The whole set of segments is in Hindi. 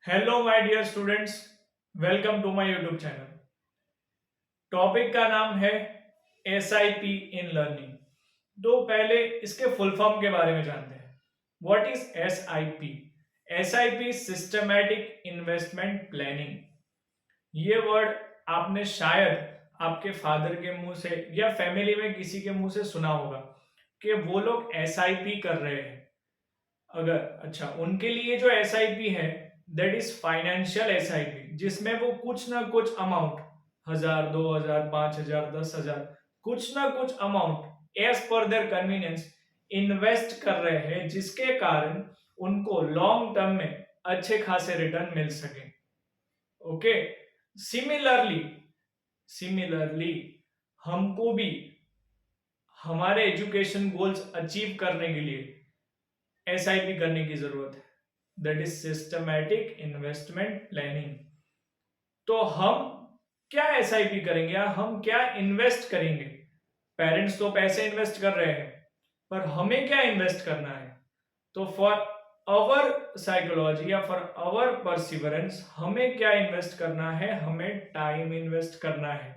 Hello my dear students, welcome to my YouTube channel. Topic का नाम है एसआईपी इन लर्निंग। तो पहले इसके फुल फॉर्म के बारे में जानते हैं। What is SIP? SIP systematic investment planning. ये वर्ड आपने शायद आपके फादर के मुंह से या फैमिली में किसी के मुंह से सुना होगा कि वो लोग एसआईपी कर रहे हैं। अगर अच्छा, उनके लिए जो एसआईपी है दैट इज फाइनेंशियल एसआईपी, जिसमें वो कुछ ना कुछ अमाउंट, 1000, 2000, 5000, 10,000, कुछ ना कुछ amount as per their convenience invest कर रहे हैं, जिसके कारण उनको लॉन्ग टर्म में अच्छे खासे रिटर्न मिल सके। ओके। सिमिलरली सिमिलरली हमको भी हमारे एजुकेशन गोल्स अचीव करने के लिए एसआईपी करने की जरूरत है। That is systematic investment planning. तो हम क्या एसआईपी करेंगे या हम क्या इन्वेस्ट करेंगे? पेरेंट्स तो पैसे इन्वेस्ट कर रहे हैं, पर हमें क्या इन्वेस्ट करना है? तो फॉर अवर साइकोलॉजी या फॉर अवर परसिवरेंस हमें क्या इन्वेस्ट करना है? हमें टाइम इन्वेस्ट करना है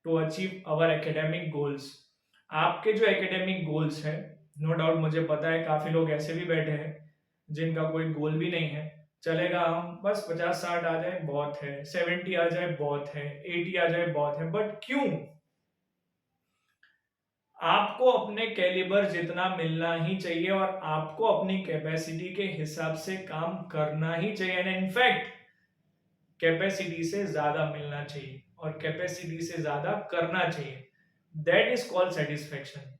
to achieve our academic goals. आपके जो एकेडमिक गोल्स हैं, नो डाउट मुझे पता है काफी लोग ऐसे भी बैठे हैं जिनका कोई गोल भी नहीं है। चलेगा, हम बस 50-60 आ जाए बहुत है, 70 आ जाए बहुत है, 80 आ जाए बहुत है। बट क्यों? आपको अपने कैलिबर जितना मिलना ही चाहिए और आपको अपनी कैपेसिटी के हिसाब से काम करना ही चाहिए। एंड इनफैक्ट कैपेसिटी से ज्यादा मिलना चाहिए और कैपेसिटी से ज्यादा करना चाहिए। That is called satisfaction.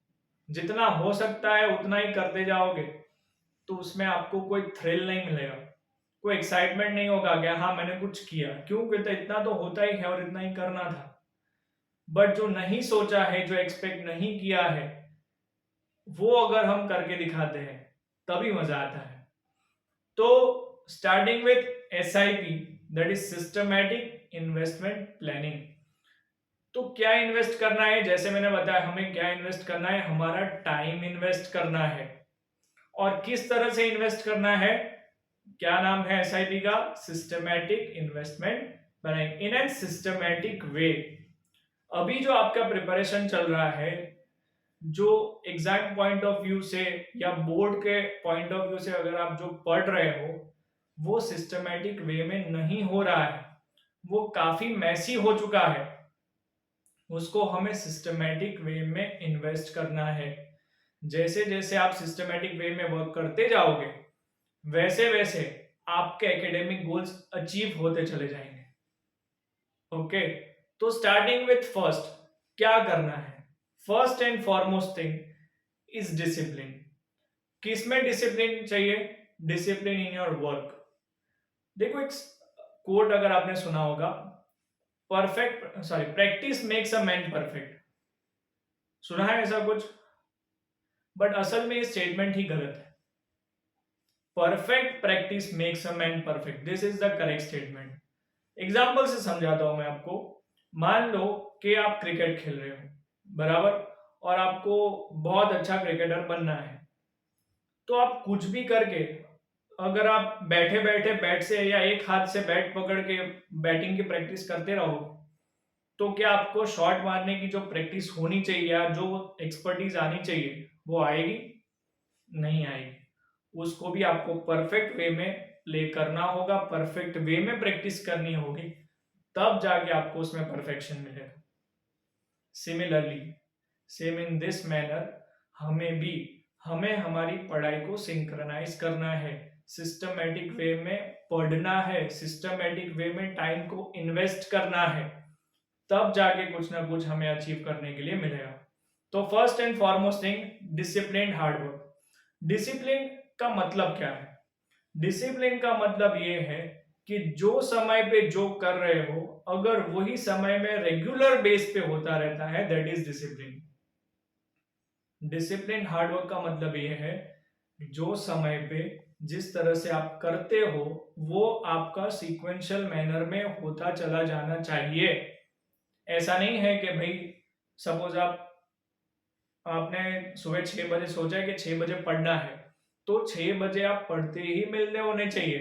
जितना हो सकता है उतना ही करते जाओगे तो उसमें आपको कोई थ्रिल नहीं मिलेगा, कोई एक्साइटमेंट नहीं होगा कि हाँ मैंने कुछ किया। क्यों? तो इतना तो होता ही है और इतना ही करना था। बट जो नहीं सोचा है, जो एक्सपेक्ट नहीं किया है, वो अगर हम करके दिखाते हैं तभी मजा आता है। तो starting with SIP, that is systematic investment planning. तो क्या इन्वेस्ट करना है? जैसे मैंने बताया, हमें क्या इन्वेस्ट करना है? हमारा टाइम इन्वेस्ट करना है। और किस तरह से इन्वेस्ट करना है? क्या नाम है एसआईपी का? Systematic investment planning in an systematic way. अभी जो आपका प्रिपरेशन चल रहा है, जो एग्जैक्ट पॉइंट ऑफ व्यू से या बोर्ड के पॉइंट ऑफ व्यू से अगर आप जो पढ़ रहे हो, वो सिस्टमैटिक वे में नहीं हो रहा है, वो काफी मैसी हो चुका है। उसको हमें सिस्टमैटिक वे में इन्वेस्ट करना है। जैसे जैसे आप सिस्टमैटिक वे में वर्क करते जाओगे, वैसे वैसे आपके एकेडमिक गोल्स अचीव होते चले जाएंगे। ओके। तो स्टार्टिंग विथ फर्स्ट, क्या करना है? First and foremost thing is discipline. किसमें डिसिप्लिन चाहिए? Discipline in your work. देखो, एक कोट अगर आपने सुना होगा, practice makes a man perfect. सुना है ऐसा कुछ? बट असल में ये स्टेटमेंट ही गलत है। Perfect practice makes a man perfect, this is the correct statement. Example से समझाता हूं मैं आपको। मान लो कि आप क्रिकेट खेल रहे हो, बराबर, और आपको बहुत अच्छा क्रिकेटर बनना है। तो आप कुछ भी करके, अगर आप बैठे बैठे बैट से या एक हाथ से बैट पकड़ के बैटिंग की प्रैक्टिस करते रहो, तो क्या आपको शॉट मारने की जो प्रैक्टिस होनी चाहिए या जो एक्सपर्टीज आनी चाहिए वो आएगी? नहीं आएगी। उसको भी आपको परफेक्ट वे में प्ले करना होगा, परफेक्ट वे में प्रैक्टिस करनी होगी, तब जाके आपको उसमें परफेक्शन मिलेगा। Similarly, same in this manner, हमें हमारी पढ़ाई को सिंक्रनाइज करना है, सिस्टमेटिक वे में पढ़ना है, सिस्टमेटिक वे में टाइम को इन्वेस्ट करना है, तब जाके कुछ ना कुछ हमें अचीव करने के लिए मिलेगा। तो first and foremost thing, discipline hard work. Discipline का मतलब क्या है? डिसिप्लिन का मतलब ये है कि जो समय पे जो कर रहे हो, अगर वही समय में रेगुलर बेस पे होता रहता है, that is discipline. Discipline hard work का मतलब ये है जो समय पे जिस तरह से आप करते हो, वो आपका सीक्वेंशियल मैनर में होता चला जाना चाहिए। ऐसा नहीं है कि भाई, सपोज आपने सुबह 6 बजे सोचा है कि 6 बजे पढ़ना है, तो 6 बजे आप पढ़ते ही मिलने होने चाहिए।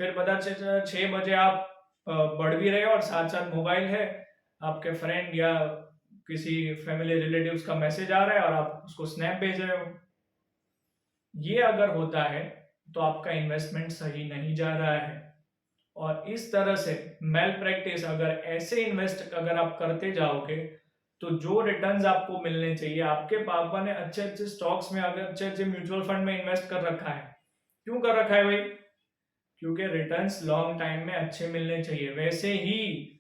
फिर पता चला 6 बजे आप पढ़ भी रहे हो और साथ साथ मोबाइल है, आपके फ्रेंड या किसी फैमिली रिलेटिव्स का मैसेज आ रहा है और आप उसको स्नैप भेज रहे हो। ये अगर होता है तो आपका इन्वेस्टमेंट सही नहीं जा रहा है। और इस तरह से मेल प्रैक्टिस, अगर ऐसे इन्वेस्ट अगर आप करते जाओगे तो जो रिटर्न्स आपको मिलने चाहिए, आपके पापा ने अच्छे अच्छे स्टॉक्स में, अगर अच्छे अच्छे म्यूचुअल फंड में इन्वेस्ट कर रखा है, क्यों कर रखा है भाई? क्योंकि रिटर्न्स लॉन्ग टाइम में अच्छे मिलने चाहिए। वैसे ही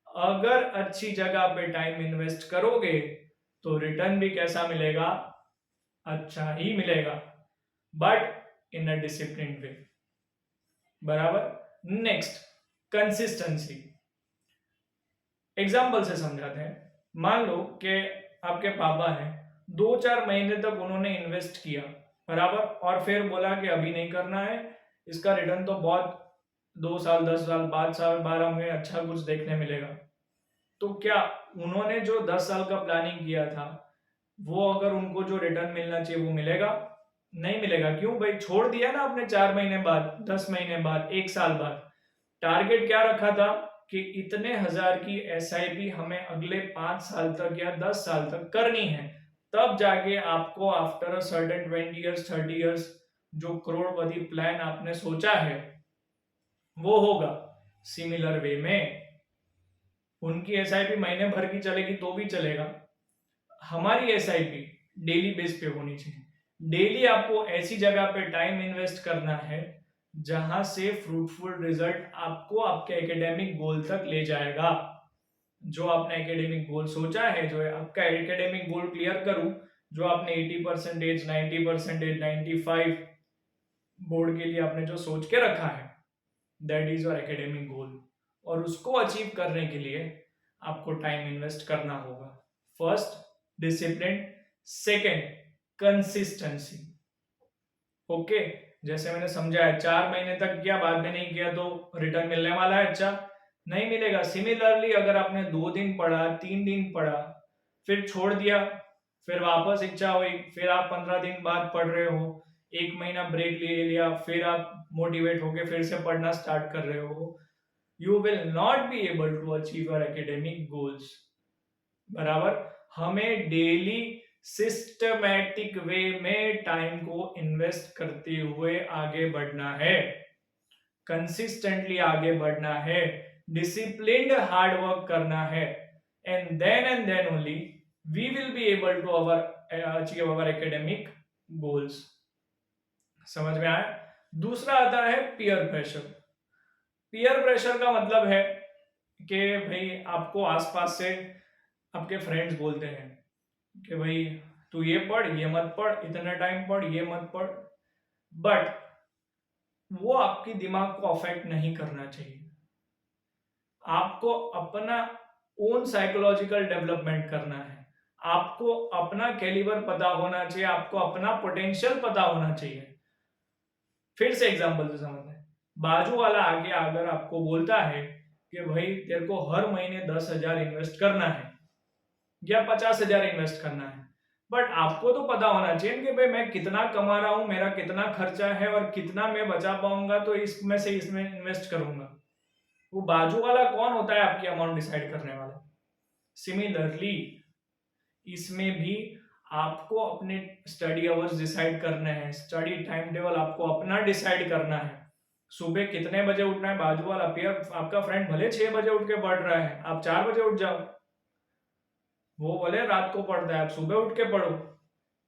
अगर अच्छी जगह पे टाइम इन्वेस्ट करोगे तो रिटर्न भी कैसा मिलेगा? अच्छा ही मिलेगा, but in a discipline way. बराबर। Next, consistency. एग्जाम्पल से समझाते हैं। मान लो कि आपके पापा हैं, 2-4 महीने तक उन्होंने इन्वेस्ट किया, बराबर, और फिर बोला कि अभी नहीं करना है, इसका रिटर्न तो बहुत 2 साल 10 साल 5 साल 12 में अच्छा कुछ देखने मिलेगा। तो क्या उन्होंने जो 10 साल का प्लानिंग किया था, वो अगर उनको जो रिटर्न मिलना चाहिए वो मिलेगा? नहीं मिलेगा। क्यों भाई? छोड़ दिया ना आपने 4 महीने बाद, 10 महीने बाद, 1 साल बाद। टारगेट क्या रखा था कि इतने हजार की एसआईपी हमें अगले 5 साल तक या 10 साल तक करनी है, तब जाके आपको after a certain 20 years 30 years जो करोड़पति प्लान आपने सोचा है वो होगा। सिमिलर वे में उनकी एसआईपी महीने भर की चलेगी तो भी चलेगा, हमारी एसआईपी डेली बेस पे होनी चाहिए। डेली आपको ऐसी जगह पे टाइम इन्वेस्ट करना है जहां से फ्रूटफुल रिजल्ट आपको आपके एकेडमिक गोल तक ले जाएगा। जो आपने एकेडमिक गोल सोचा है, जो आपका एकेडमिक गोल क्लियर करूं, जो आपने 80%, 90%, 95 बोर्ड के लिए आपने जो सोच के रखा है, दैट इज योर एकेडमिक गोल। और उसको अचीव करने के लिए आपको टाइम इन्वेस्ट करना होगा। First, discipline. Second, consistency. Okay, जैसे मैंने समझाया, 4 महीने तक किया, बाद में नहीं किया तो रिटर्न मिलने वाला है? अच्छा, नहीं मिलेगा। सिमिलरली अगर आपने 2 दिन पढ़ा, 3 दिन पढ़ा, फिर छोड़ दिया, फिर वापस इच्छा हुई, फिर आप 15 दिन बाद पढ़ रहे हो, 1 महीना ब्रेक ले लिया, फिर आप मोटिवेट होके फिर से पढ़ना स्टार्ट कर रहे हो, you will not be able to achieve your academic goals. बराबर। हमें डेली सिस्टमैटिक वे में टाइम को इन्वेस्ट करते हुए आगे बढ़ना है, कंसिस्टेंटली आगे बढ़ना है, डिसिप्लिन्ड हार्ड वर्क करना है, and then only we will be able to achieve our academic goals. समझ में आया? दूसरा आता है पीयर प्रेशर। पीयर प्रेशर का मतलब है कि भाई आपको आसपास से आपके फ्रेंड्स बोलते हैं कि भाई तू ये पढ़, ये मत पढ़, इतना टाइम पढ़, ये मत पढ़, बट वो आपके दिमाग को अफेक्ट नहीं करना चाहिए। आपको अपना ओन साइकोलॉजिकल डेवलपमेंट करना है, आपको अपना कैलिबर पता होना चाहिए, आपको अपना पोटेंशियल पता होना चाहिए। फिर से एग्जांपल से समझना है। बाजू वाला आगे अगर आपको बोलता है कि भाई तेरे को हर महीने 10,000 इन्वेस्ट करना है या 50,000 इन्वेस्ट करना है, बट आपको तो पता होना चाहिए कि भाई मैं कितना कमा रहा हूं, मेरा कितना खर्चा है और कितना मैं बचा पाऊंगा, तो इसमें से इसमें इन्वेस्ट करूंगा। वो बाजू वाला कौन होता है? आपकी अमाउंट डिसाइड करने वाला। सिमिलरली इसमें भी आपको अपने स्टडी आवर्स डिसाइड करने हैं, स्टडी टाइम टेबल आपको अपना डिसाइड करना है। सुबह कितने बजे उठना है? बाजू वाला पेयर आपका फ्रेंड भले 6 बजे उठ के पढ़ रहा है, आप 4 बजे उठ जाओ, वो भले रात को पढ़ता है, आप सुबह उठ के पढ़ो।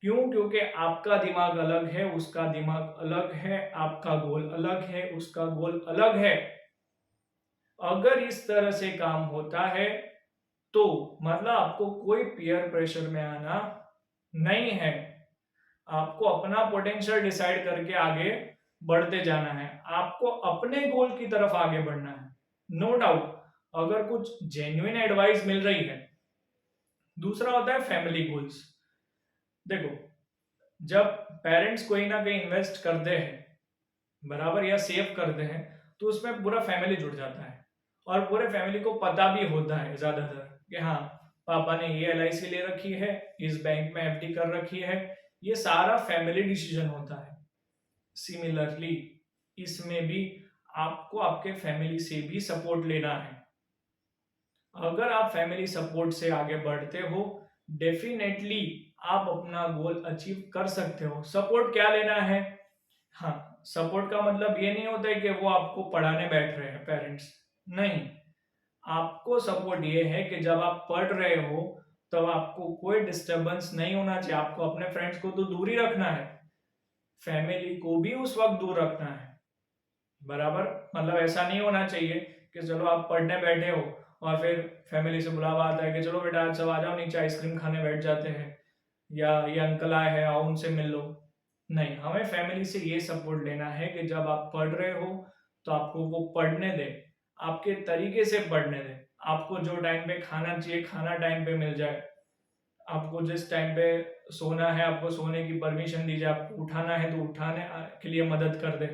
क्यों? क्योंकि आपका दिमाग अलग है, उसका दिमाग अलग है, आपका गोल अलग है, उसका गोल अलग है। अगर इस तरह से काम होता है तो मतलब आपको कोई पीयर प्रेशर में आना नहीं है, आपको अपना पोटेंशियल डिसाइड करके आगे बढ़ते जाना है, आपको अपने गोल की तरफ आगे बढ़ना है। नो डाउट अगर कुछ जेन्युइन एडवाइस मिल रही है। दूसरा होता है फैमिली गोल्स। देखो, जब पेरेंट्स कोई ना कहीं इन्वेस्ट करते हैं, बराबर, या सेव करते हैं, तो उसमें पूरा फैमिली जुड़ जाता है और पूरे फैमिली को पता भी होता है ज्यादातर कि हाँ पापा ने ये एलआईसी ले रखी है, इस बैंक में एफडी कर रखी है, ये सारा फैमिली डिसीजन होता है। सिमिलरली इसमें भी आपको आपके फैमिली से भी सपोर्ट लेना है। अगर आप फैमिली सपोर्ट से आगे बढ़ते हो, डेफिनेटली आप अपना गोल अचीव कर सकते हो। सपोर्ट क्या लेना है? हाँ, सपोर्ट का मतलब ये नहीं होता है कि वो आपको पढ़ाने बैठ रहे हैं पेरेंट्स, नहीं। आपको सपोर्ट ये है कि जब आप पढ़ रहे हो तब आपको कोई डिस्टरबेंस नहीं होना चाहिए। आपको अपने फ्रेंड्स को तो दूर ही रखना है, फैमिली को भी उस वक्त दूर रखना है, बराबर। मतलब ऐसा नहीं होना चाहिए कि चलो आप पढ़ने बैठे हो और फिर फैमिली से बुलावा आता है कि चलो बेटा आज सब आ जाओ नीचे आइसक्रीम खाने बैठ जाते हैं, या ये अंकल आए हैं आओ उनसे मिल लो। नहीं, हमें फैमिली से ये सपोर्ट लेना है कि जब आप पढ़ रहे हो तो आपको वो पढ़ने दे, आपके तरीके से पढ़ने दे। आपको जो टाइम पे खाना चाहिए खाना टाइम पे मिल जाए, आपको जिस टाइम पे सोना है आपको सोने की परमिशन दी जाए, आपको उठाना है तो उठाने के लिए मदद कर दे।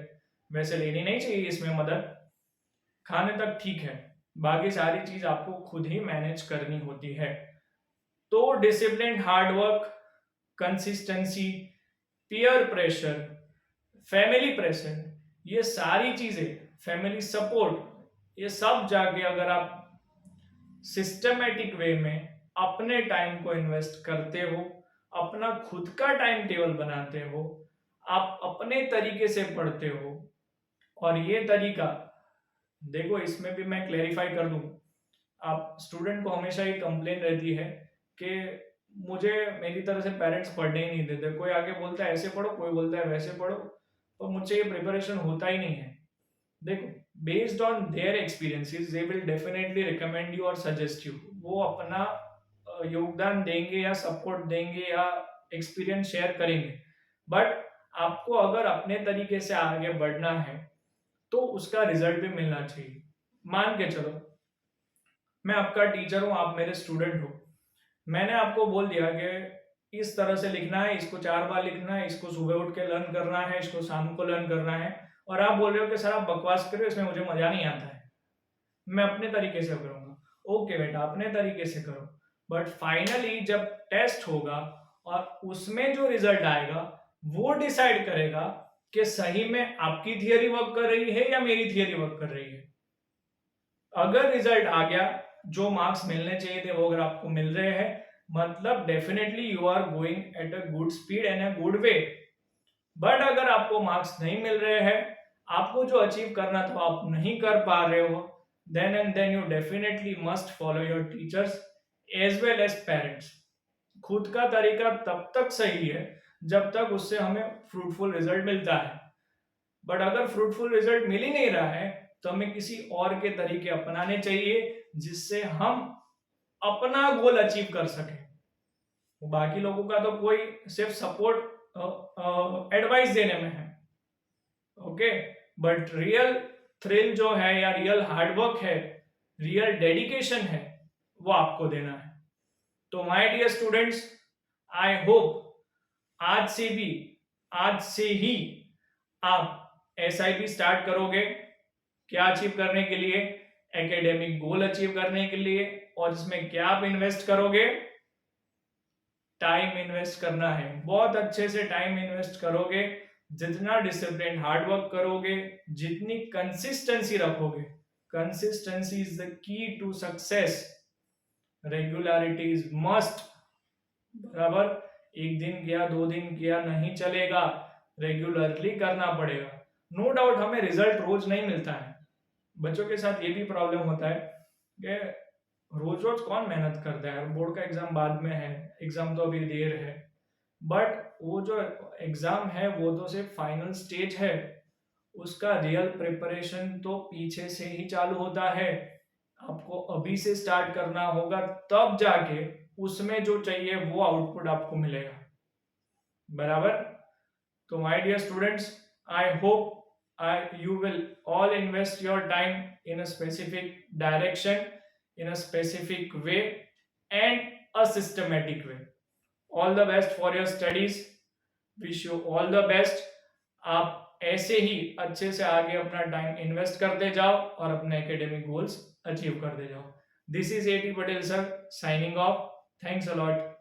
वैसे लेनी नहीं चाहिए इसमें मदद, खाने तक ठीक है, बाकी सारी चीज आपको खुद ही मैनेज करनी होती है। तो discipline, hard work, consistency, peer pressure, family pressure, ये सारी चीजें, फैमिली सपोर्ट, ये सब जाके अगर आप सिस्टमेटिक वे में अपने टाइम को इन्वेस्ट करते हो, अपना खुद का टाइम टेबल बनाते हो, आप अपने तरीके से पढ़ते हो। और ये तरीका देखो, इसमें भी मैं क्लेरिफाई कर दूं, आप स्टूडेंट को हमेशा ये कंप्लेन रहती है कि मुझे मेरी तरह से पेरेंट्स पढ़ने ही नहीं देते, कोई आगे बोलता है ऐसे पढ़ो, कोई बोलता है वैसे पढ़ो, तो मुझसे ये प्रिपरेशन होता ही नहीं है। देखो, based on their experiences they will definitely recommend you और सजेस्ट यू। वो अपना योगदान देंगे या सपोर्ट देंगे या एक्सपीरियंस शेयर करेंगे, बट आपको अगर अपने तरीके से आगे बढ़ना है तो उसका रिजल्ट भी मिलना चाहिए। मान के चलो मैं आपका टीचर हूं, आप मेरे स्टूडेंट हो, मैंने आपको बोल दिया कि इस तरह से लिखना है, इसको 4 बार लिखना है, इसको सुबह उठ के लर्न करना है, इसको शाम को लर्न करना है, और आप बोल रहे हो कि सर आप बकवास कर रहे हो, इसमें मुझे मजा नहीं आता है, मैं अपने तरीके से करूंगा। ओके बेटा, अपने तरीके से करो, बट फाइनली जब टेस्ट होगा और उसमें जो रिजल्ट आएगा वो डिसाइड करेगा कि सही में आपकी थियरी वर्क कर रही है या मेरी थियरी वर्क कर रही है। अगर रिजल्ट आ गया, जो मार्क्स मिलने चाहिए थे वो अगर आपको मिल रहे हैं, मतलब definitely you are going at a good speed and a good way. But अगर आपको मार्क्स नहीं मिल रहे हैं, आपको जो अचीव करना था आप नहीं कर पा रहे हो, then and then you definitely must follow your teachers as well as parents। खुद का तरीका तब तक सही है जब तक उससे हमें फ्रूटफुल रिजल्ट मिलता है, बट अगर फ्रूटफुल रिजल्ट मिल ही नहीं रहा है तो हमें किसी और के तरीके अपनाने चाहिए जिससे हम अपना गोल अचीव कर सके। बाकी लोगों का तो कोई सिर्फ सपोर्ट एडवाइस देने में है, ओके, बट रियल थ्रिल जो है या रियल हार्डवर्क है, रियल डेडिकेशन है, वो आपको देना है। तो my dear students, I hope आज से ही आप SIP स्टार्ट करोगे। क्या अचीव करने के लिए? एकेडमिक गोल अचीव करने के लिए। और इसमें क्या आप इन्वेस्ट करोगे? टाइम इन्वेस्ट करना है, बहुत अच्छे से टाइम इन्वेस्ट करोगे। जितना डिसिप्लिन हार्डवर्क करोगे, जितनी कंसिस्टेंसी रखोगे, consistency is the key to success, regularity is must, बराबर। एक दिन किया 2 दिन किया नहीं चलेगा, रेगुलरली करना पड़ेगा। नो डाउट हमें रिजल्ट रोज नहीं मिलता है, बच्चों के साथ ये भी प्रॉब्लम होता है कि रोज रोज कौन मेहनत करता है, बोर्ड का एग्जाम बाद में है, एग्जाम तो अभी देर है, बट वो जो एग्जाम है वो तो सिर्फ फाइनल स्टेज है, उसका रियल प्रिपरेशन तो पीछे से ही चालू होता है। आपको अभी से स्टार्ट करना होगा, तब जाके उसमें जो चाहिए वो आउटपुट आपको मिलेगा, बराबर। तो my dear students, I hope you will all invest your time in a specific direction, in a specific way and a systematic way. All the best for your studies, wish you all the best। आप ऐसे ही अच्छे से आगे अपना टाइम इन्वेस्ट करते जाओ और अपने एकेडमिक गोल्स अचीव करते जाओ। This is AT Patel sir signing off. Thanks a lot.